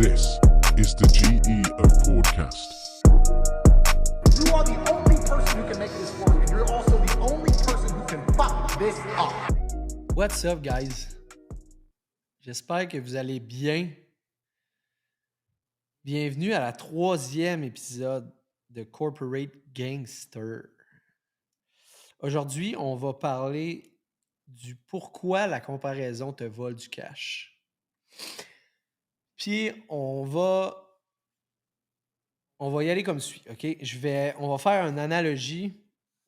This is the GE of Podcast. You are the only person who can make this work, and you're also the only person who can fuck this up. What's up, guys? J'espère que vous allez bien. Bienvenue à la 3e épisode de Corporate Gangster. Aujourd'hui, on va parler du pourquoi la comparaison te vole du cash. Puis, on va y aller comme suit, OK? On va faire une analogie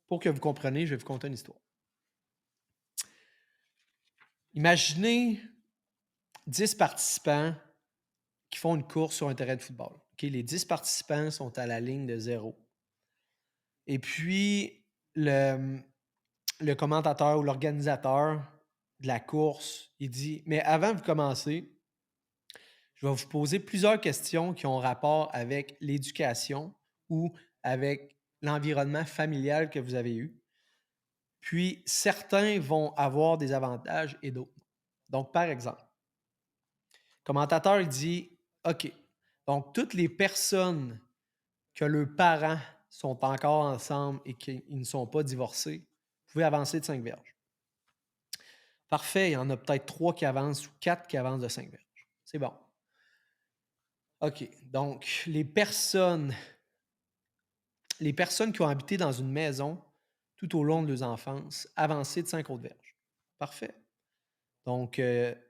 pour que vous compreniez. Je vais vous conter une histoire. Imaginez 10 participants qui font une course sur un terrain de football. OK? Les 10 participants sont à la ligne de 0. Et puis, le commentateur ou l'organisateur de la course, il dit « Mais avant de commencer, je vais vous poser plusieurs questions qui ont rapport avec l'éducation ou avec l'environnement familial que vous avez eu. Puis, certains vont avoir des avantages et d'autres non. Donc, par exemple, le commentateur il dit « OK, donc toutes les personnes que leurs parents sont encore ensemble et qu'ils ne sont pas divorcés, vous pouvez avancer de 5 verges. » Parfait, il y en a peut-être 3 qui avancent ou 4 qui avancent de 5 verges. C'est bon. OK, donc les personnes qui ont habité dans une maison tout au long de leur enfance, avancer de 5 autres verges. Parfait. Donc,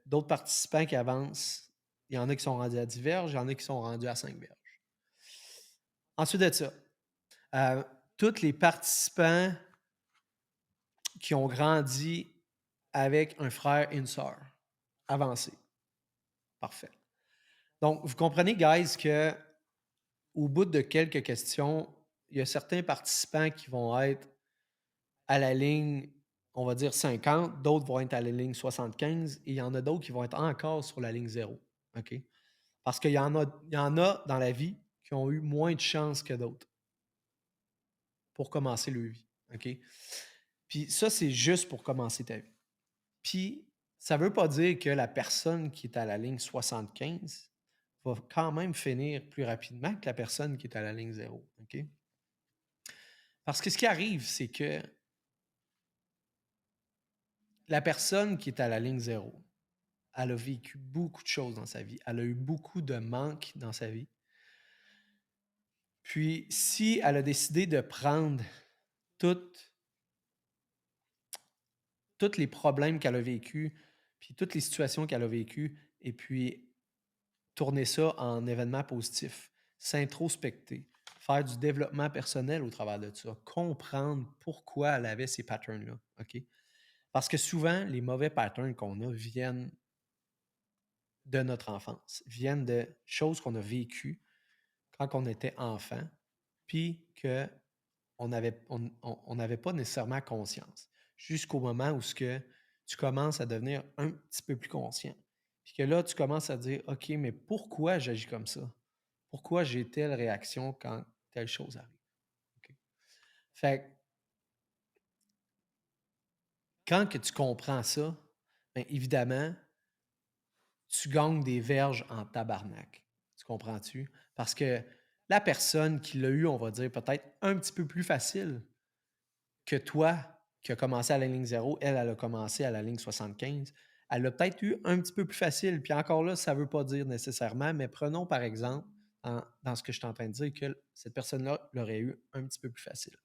d'autres participants qui avancent, il y en a qui sont rendus à 10 verges, il y en a qui sont rendus à 5 verges. Ensuite de ça, tous les participants qui ont grandi avec un frère et une sœur, avancés. Parfait. Donc, vous comprenez, guys, qu'au bout de quelques questions, il y a certains participants qui vont être à la ligne, on va dire 50, d'autres vont être à la ligne 75 et il y en a d'autres qui vont être encore sur la ligne 0. OK? Parce qu'il y en a dans la vie qui ont eu moins de chance que d'autres pour commencer leur vie. OK? Puis ça, c'est juste pour commencer ta vie. Puis ça ne veut pas dire que la personne qui est à la ligne 75 va quand même finir plus rapidement que la personne qui est à la ligne 0. OK? Parce que ce qui arrive, c'est que la personne qui est à la ligne 0, elle a vécu beaucoup de choses dans sa vie. Elle a eu beaucoup de manques dans sa vie. Puis, si elle a décidé de prendre tous les problèmes qu'elle a vécus, puis toutes les situations qu'elle a vécues, et puis tourner ça en événement positif, s'introspecter, faire du développement personnel au travers de ça, comprendre pourquoi elle avait ces patterns-là. OK? Parce que souvent, les mauvais patterns qu'on a viennent de notre enfance, viennent de choses qu'on a vécues quand on était enfant, puis qu'on n'avait pas nécessairement conscience. Jusqu'au moment où tu commences à devenir un petit peu plus conscient. Puis que là, tu commences à dire, OK, mais pourquoi j'agis comme ça? Pourquoi j'ai telle réaction quand telle chose arrive? OK? Fait que, quand que tu comprends ça, bien évidemment, tu gagnes des verges en tabarnak. Tu comprends-tu? Parce que la personne qui l'a eu, on va dire, peut-être un petit peu plus facile que toi, qui a commencé à la ligne 0, elle a commencé à la ligne 75. Elle l'a peut-être eu un petit peu plus facile. Puis encore là, ça ne veut pas dire nécessairement, mais prenons par exemple, dans ce que je suis en train de dire, que cette personne-là l'aurait eu un petit peu plus facile.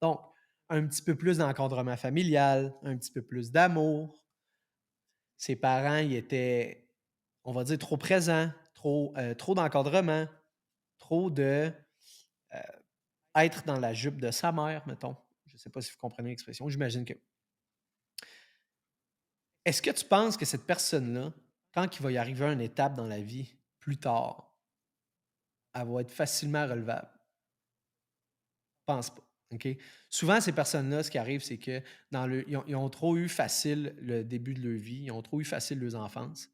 Donc, un petit peu plus d'encadrement familial, un petit peu plus d'amour. Ses parents, ils étaient, on va dire, trop présents, trop d'encadrement, trop de être dans la jupe de sa mère, mettons. Je ne sais pas si vous comprenez l'expression, j'imagine que. Est-ce que tu penses que cette personne-là, quand il va y arriver une étape dans la vie plus tard, elle va être facilement relevable? Je pense pas. OK? Souvent, ces personnes-là, ce qui arrive, c'est que ils ont trop eu facile le début de leur vie, ils ont trop eu facile leur enfance.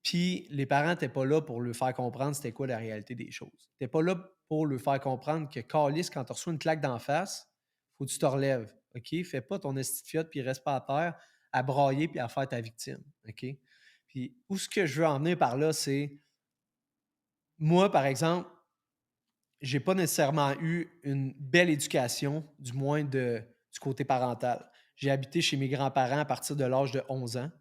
Puis les parents n'étaient pas là pour leur faire comprendre c'était quoi la réalité des choses. Tu n'étais pas là pour leur faire comprendre que câlisse, quand tu reçois une claque d'en face, il faut que tu te relèves. OK? Fais pas ton esti de fiotte puis reste pas à terre à brailler puis à faire ta victime. OK? Puis où ce que je veux en venir par là, c'est moi, par exemple, j'ai pas nécessairement eu une belle éducation, du moins du côté parental. J'ai habité chez mes grands-parents à partir de l'âge de 11 ans.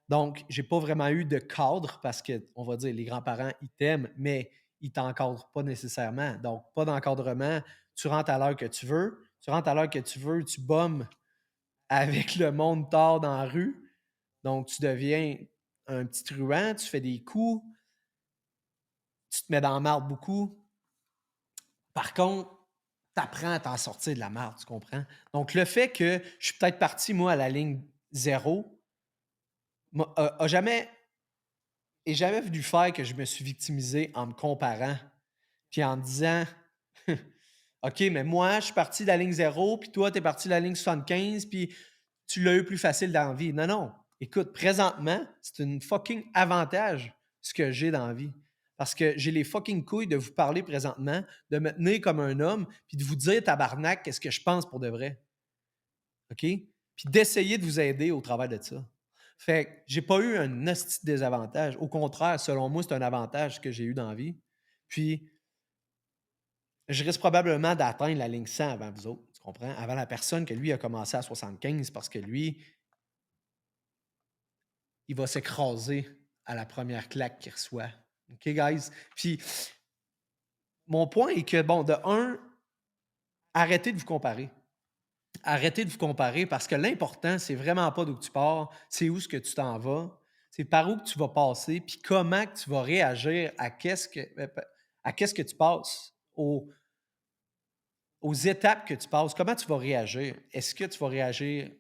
Donc, j'ai pas vraiment eu de cadre parce que, on va dire, les grands-parents, ils t'aiment, mais ils t'encadrent pas nécessairement. Donc, pas d'encadrement. Tu rentres à l'heure que tu veux. Tu rentres à l'heure que tu veux, tu bommes avec le monde tard dans la rue. Donc, tu deviens un petit truand, tu fais des coups, tu te mets dans la marde beaucoup. Par contre, tu apprends à t'en sortir de la marde, tu comprends? Donc, le fait que je suis peut-être parti, moi, à la ligne zéro, a jamais, est jamais venu faire que je me suis victimisé en me comparant, puis en me disant OK, mais moi, je suis parti de la ligne zéro, puis toi, tu es parti de la ligne 75, puis tu l'as eu plus facile dans la vie. Non, non. Écoute, présentement, c'est une fucking avantage ce que j'ai dans la vie. Parce que j'ai les fucking couilles de vous parler présentement, de me tenir comme un homme, puis de vous dire, tabarnak, qu'est-ce que je pense pour de vrai. OK? Puis d'essayer de vous aider au travers de ça. Fait que j'ai pas eu un esti de désavantage. Au contraire, selon moi, c'est un avantage que j'ai eu dans la vie. Puis, je risque probablement d'atteindre la ligne 100 avant vous autres, tu comprends? Avant la personne que lui a commencé à 75 parce que lui, il va s'écraser à la première claque qu'il reçoit. OK, guys? Puis, mon point est que, bon, de un, arrêtez de vous comparer. Arrêtez de vous comparer parce que l'important, c'est vraiment pas d'où tu pars, c'est où ce que tu t'en vas, c'est par où que tu vas passer, puis comment que tu vas réagir à qu'est-ce que tu passes, aux étapes que tu passes. Comment tu vas réagir? Est-ce que tu vas réagir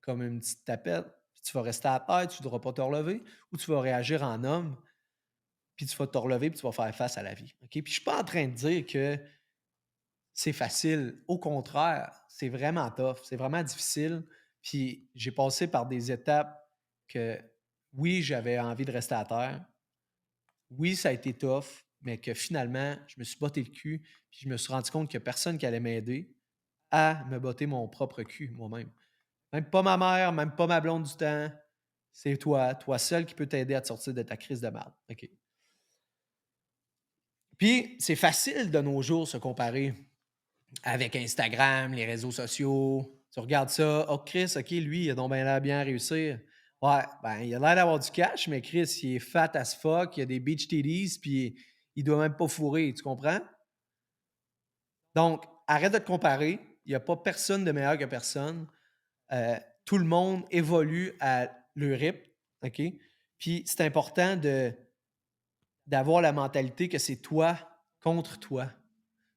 comme une petite tapette, puis tu vas rester à terre, tu ne voudras pas te relever, ou tu vas réagir en homme, puis tu vas te relever, puis tu vas faire face à la vie. OK? Puis je suis pas en train de dire que c'est facile. Au contraire, c'est vraiment tough, c'est vraiment difficile. Puis j'ai passé par des étapes que, oui, j'avais envie de rester à terre. Oui, ça a été tough, mais que finalement, je me suis botté le cul, puis je me suis rendu compte qu'il y a personne qui allait m'aider à me botter mon propre cul moi-même. Même pas ma mère, même pas ma blonde du temps. C'est toi seul qui peut t'aider à te sortir de ta crise de merde. OK. Puis, c'est facile de nos jours se comparer avec Instagram, les réseaux sociaux. Tu regardes ça, oh Chris, OK, lui, il a donc bien l'air bien réussir. Ouais, ben, il a l'air d'avoir du cash, mais Chris, il est fat as fuck, il a des beach titties, puis il doit même pas fourrer, tu comprends? Donc, arrête de te comparer. Il y a pas personne de meilleur que personne. Tout le monde évolue à leur rythme, OK? Puis c'est important d'avoir la mentalité que c'est toi contre toi.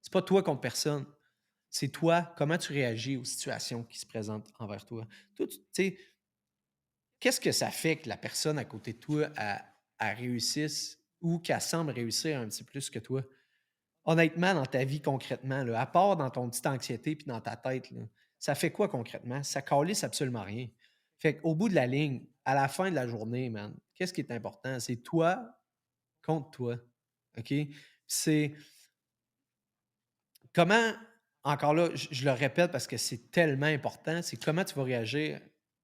C'est pas toi contre personne. C'est toi, comment tu réagis aux situations qui se présentent envers toi. Toi, tu sais, qu'est-ce que ça fait que la personne à côté de toi, elle réussisse ou qu'elle semble réussir un petit peu plus que toi? Honnêtement, dans ta vie concrètement, là, à part dans ton petite anxiété puis dans ta tête, là, ça fait quoi concrètement? Ça calisse absolument rien. Fait qu'au bout de la ligne, à la fin de la journée, man, qu'est-ce qui est important? C'est toi contre toi. OK? C'est comment, encore là, je le répète parce que c'est tellement important, c'est comment tu vas réagir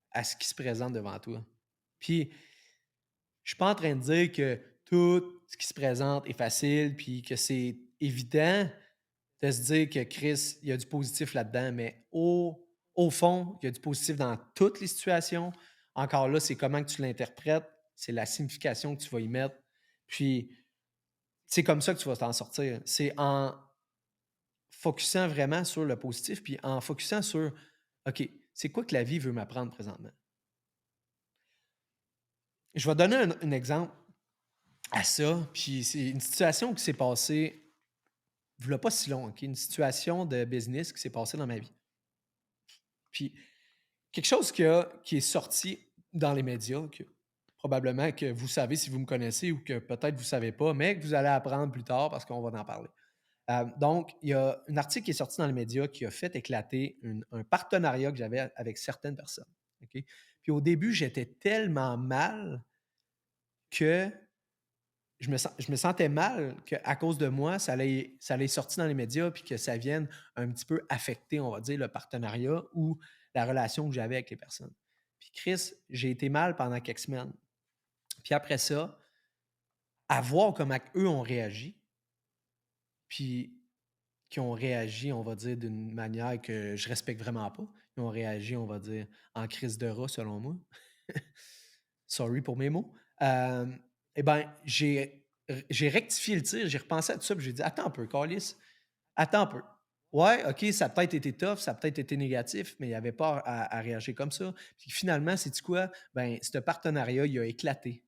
à ce qui se présente devant toi. Puis, je suis pas en train de dire que tout ce qui se présente est facile puis que c'est évident de se dire que Chris, il y a du positif là-dedans, mais au fond, il y a du positif dans toutes les situations. Encore là, c'est comment que tu l'interprètes, c'est la signification que tu vas y mettre. Puis, c'est comme ça que tu vas t'en sortir. C'est en focusant vraiment sur le positif, puis en focusant sur OK, c'est quoi que la vie veut m'apprendre présentement? Je vais donner un exemple à ça, puis c'est une situation qui s'est passée v'là pas si long, OK? Une situation de business qui s'est passée dans ma vie. Puis quelque chose qui est sorti dans les médias, que probablement que vous savez si vous me connaissez ou que peut-être vous savez pas, mais que vous allez apprendre plus tard parce qu'on va en parler. Donc, il y a un article qui est sorti dans les médias qui a fait éclater un partenariat que j'avais avec certaines personnes, OK? Puis au début, j'étais tellement mal que je me sentais mal qu'à cause de moi, ça allait sortir dans les médias puis que ça vienne un petit peu affecter, on va dire, le partenariat ou la relation que j'avais avec les personnes. Puis Chris, j'ai été mal pendant quelques semaines. Puis après ça, à voir comment eux ont réagi, puis qui ont réagi, on va dire, d'une manière que je respecte vraiment pas. Ils ont réagi, on va dire, en crise de rat, selon moi. Sorry pour mes mots. Et ben, j'ai rectifié le tir, j'ai repensé à tout ça, puis j'ai dit: «Attends un peu, câlisse, attends un peu. Ouais, OK, ça a peut-être été tough, ça a peut-être été négatif, mais il avait pas à réagir comme ça. Puis finalement, sais-tu quoi? Ben, ce partenariat, il a éclaté.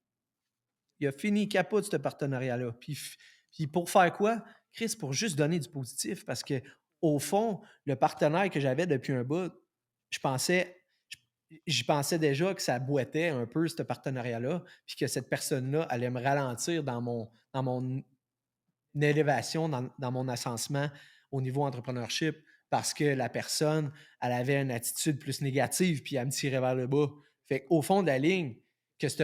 Il a fini capote, ce partenariat-là. Puis pour faire quoi? Chris, pour juste donner du positif parce que au fond, le partenaire que j'avais depuis un bout, je pensais j'y pensais déjà que ça boitait un peu ce partenariat-là, puis que cette personne-là allait me ralentir dans mon élévation, dans mon ascensement au niveau entrepreneurship parce que la personne, elle avait une attitude plus négative, puis elle me tirait vers le bas. Fait qu'au fond de la ligne, que ce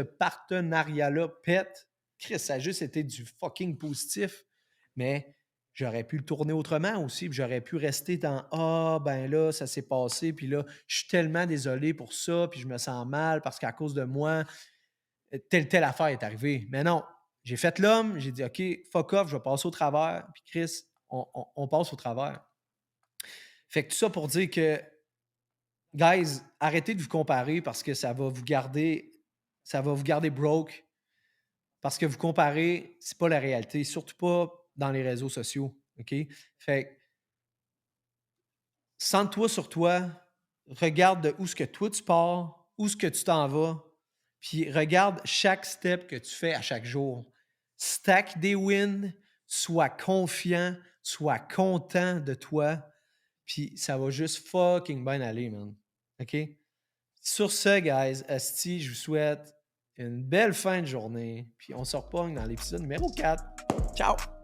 partenariat-là pète, Chris, ça a juste été du fucking positif, mais j'aurais pu le tourner autrement aussi, puis j'aurais pu rester dans ah, ben là, ça s'est passé, puis là, je suis tellement désolé pour ça, puis je me sens mal parce qu'à cause de moi, telle affaire est arrivée. Mais non, j'ai fait l'homme, j'ai dit OK, fuck off, je vais passer au travers, puis Chris, on passe au travers. Fait que tout ça pour dire que, guys, arrêtez de vous comparer parce que ça va vous garder broke. Parce que vous comparez, c'est pas la réalité, surtout pas dans les réseaux sociaux. OK? Fait que centre-toi sur toi, regarde de où ce que toi tu pars, où ce que tu t'en vas, puis regarde chaque step que tu fais à chaque jour. Stack des wins, sois confiant, sois content de toi, puis ça va juste fucking bien aller, man. OK? Sur ce, guys, esti, je vous souhaite une belle fin de journée, puis on se repogne dans l'épisode numéro 4. Ciao!